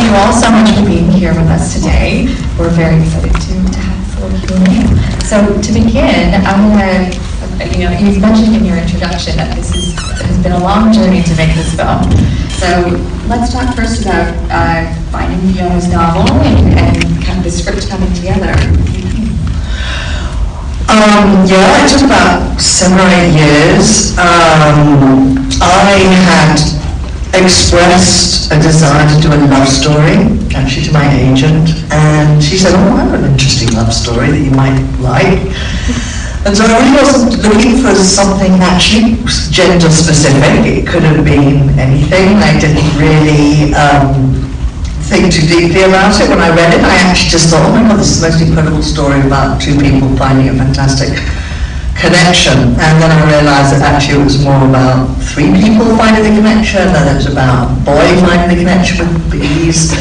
thank you all so much for being here with us today. We're very excited to have full Q&A. So to begin, I'm going to, you've mentioned in your introduction that this has been a long journey to make this film. So let's talk first about finding Fiona's novel and kind of the script coming together. Yeah, it took about 7 or 8 years. I had expressed a desire to do a love story, actually to my agent, and she said, oh, I have an interesting love story that you might like. And so I really wasn't looking for something actually gender specific. It could have been anything. I didn't really think too deeply about it. When I read it, I actually just thought, oh my God, this is the most incredible story about 2 people finding a fantastic connection. And then I realized that actually it was more about 3 people finding the connection, and it was about a boy finding the connection with bees.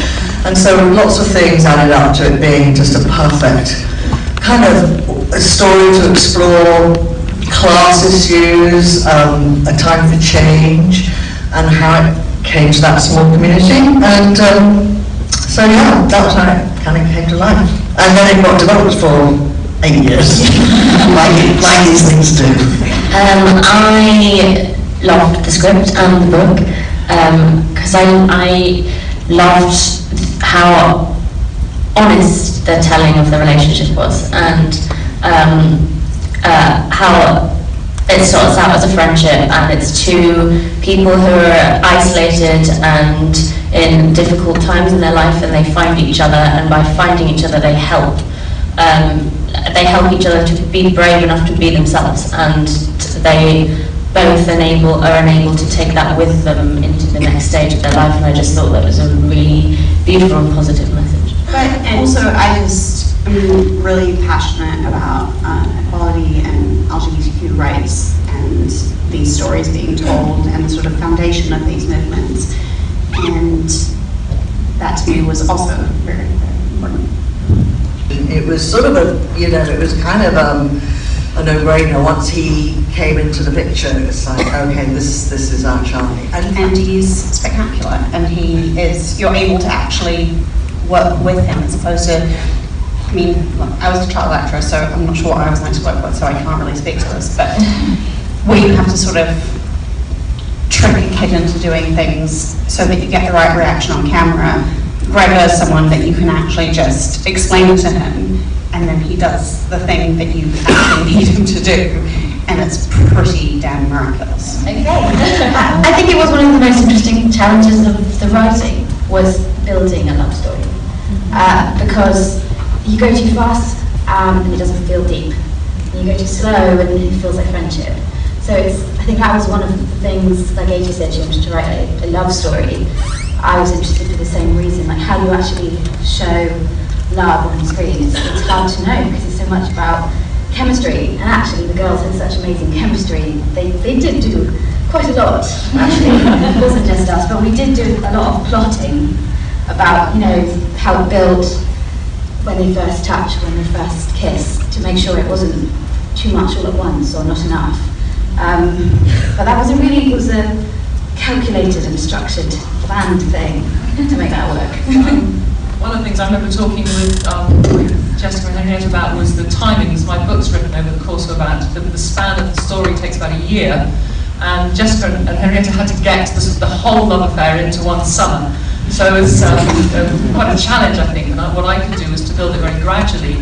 And so lots of things added up to it being just a perfect kind of a story to explore class issues, a time for change, and how it came to that small community. And so yeah, that was how it kind of came to life. And then it got developed for 8 years, like these things do. I loved the script and the book because I loved how honest the telling of the relationship was, and how it starts out as a friendship, and it's 2 people who are isolated and in difficult times in their life, and they find each other, and by finding each other they help each other to be brave enough to be themselves, and they both are enabled to take that with them into the next stage of their life. And I just thought that was a really beautiful and positive message. But also, I just am really passionate about equality and LGBTQ rights and these stories being told and the sort of foundation of these movements. And that to me was also very, very important. It was sort of it was kind of a no-brainer. Once he came into the picture, it's like, okay, this is our Charlie. And he's spectacular, and you're able to actually work with him as opposed to, I mean, look, I was a child actress, so I'm not sure what I was meant to work with, so I can't really speak to this, but where you have to sort of trick a kid into doing things so that you get the right reaction on camera. Gregor is someone that you can actually just explain to him, and then he does the thing that you actually need him to do, and it's pretty damn miraculous. Okay. I think it was one of the most interesting challenges of the writing, was building a love story. Because you go too fast and it doesn't feel deep. And you go too slow and it feels like friendship. So I think that was one of the things, like AJ said, she wanted to write a love story. I was interested for the same reason, like how you actually show love on screen. It's hard to know because it's so much about chemistry, and actually the girls had such amazing chemistry. They did do quite a lot, actually. It wasn't just us, but we did do a lot of plotting about, how it built when they first touch, when they first kiss, to make sure it wasn't too much all at once or not enough. But that was a calculated and structured, planned thing to make that work. One of the things I remember talking with Jessica and Henrietta about was the timings. My book's written over the course of about, the span of the story takes about a year, and Jessica and Henrietta had to get the whole love affair into one summer. So it's quite a challenge, I think, and what I could do was to build it very gradually.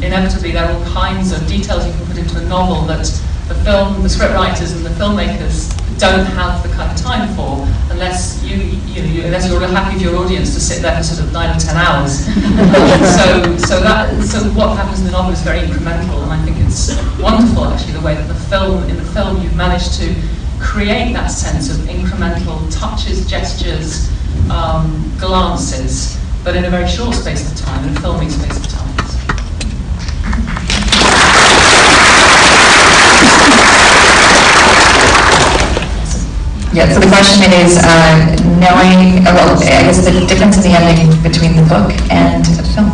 Inevitably, there are all kinds of details you can put into a novel that the script writers and the filmmakers don't have the kind of time for, unless unless you're happy for your audience to sit there for sort of 9 or 10 hours. so what happens in the novel is very incremental, and I think it's wonderful actually the way that in the film you've managed to create that sense of incremental touches, gestures, glances, but in a very short space of time, in a filming space of time. Yeah, so the question is knowing, I guess the difference in the ending between the book and the film.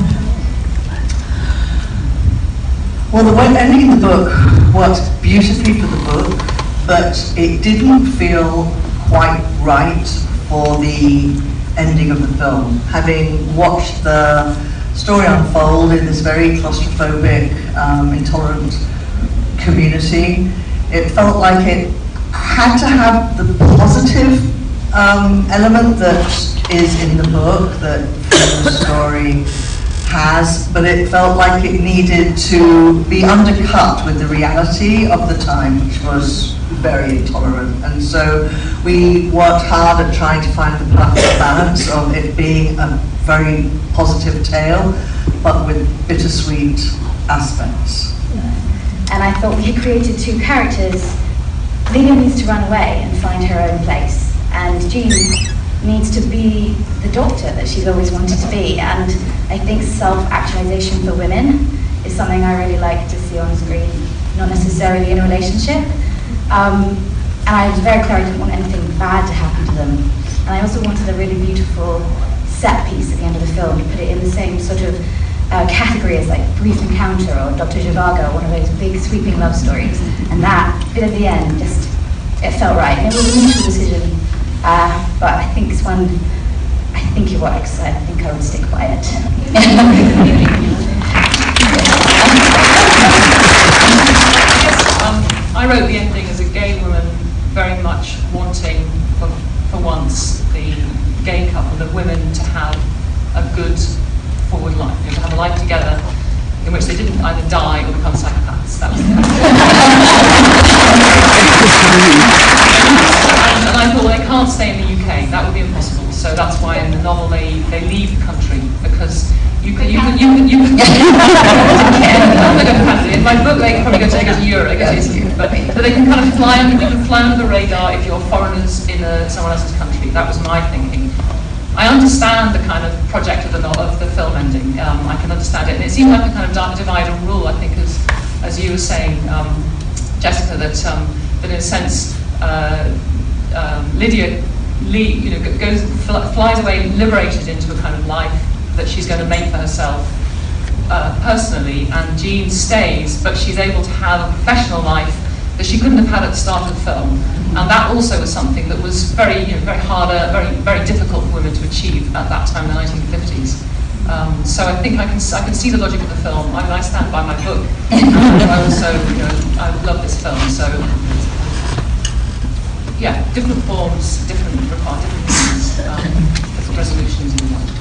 Well, the ending of the book works beautifully for the book, but it didn't feel quite right for the ending of the film. Having watched the story unfold in this very claustrophobic, intolerant community, it felt like it had to have the positive element that is in the book, that the story has, but it felt like it needed to be undercut with the reality of the time, which was very intolerant. And so we worked hard at trying to find the perfect balance of it being a very positive tale, but with bittersweet aspects. And I thought we had created two characters. Lydia needs to run away and find her own place, and Jean needs to be the doctor that she's always wanted to be. And I think self-actualization for women is something I really like to see on screen, not necessarily in a relationship. And I was very clear I didn't want anything bad to happen to them. And I also wanted a really beautiful set piece at the end of the film to put it in the same sort of category as like Brief Encounter or Dr. Zhivago, one of those big sweeping love stories. And that bit at the end, just, it felt right. And it was a mutual decision, but I think it's one, I think it works. I think I would stick by it. I wrote the ending as a gay woman very much wanting, for once, the gay couple, the women, to have a good forward life, to have a life together in which they didn't either die or become psychopaths. That was the and I thought, well, they can't stay in the UK, that would be impossible. So that's why in the novel they leave the country, because you can in my book they probably go to Europe, but they can kind of fly under the radar if you're foreigners in someone else's country. That was my thinking. I understand the kind of project of the film ending. I can understand it, and it seemed like a kind of divide and rule. I think, as you were saying, Jessica, that in a sense Lydia flies away liberated into a kind of life that she's going to make for herself personally, and Jean stays, but she's able to have a professional life that she couldn't have had at the start of the film. And that also was something that was very harder, very difficult for women to achieve at that time in the 1950s. So I think I can see the logic of the film. I mean, I stand by my book. I also, I love this film. So yeah, different forms, different requirements, different resolutions in the world.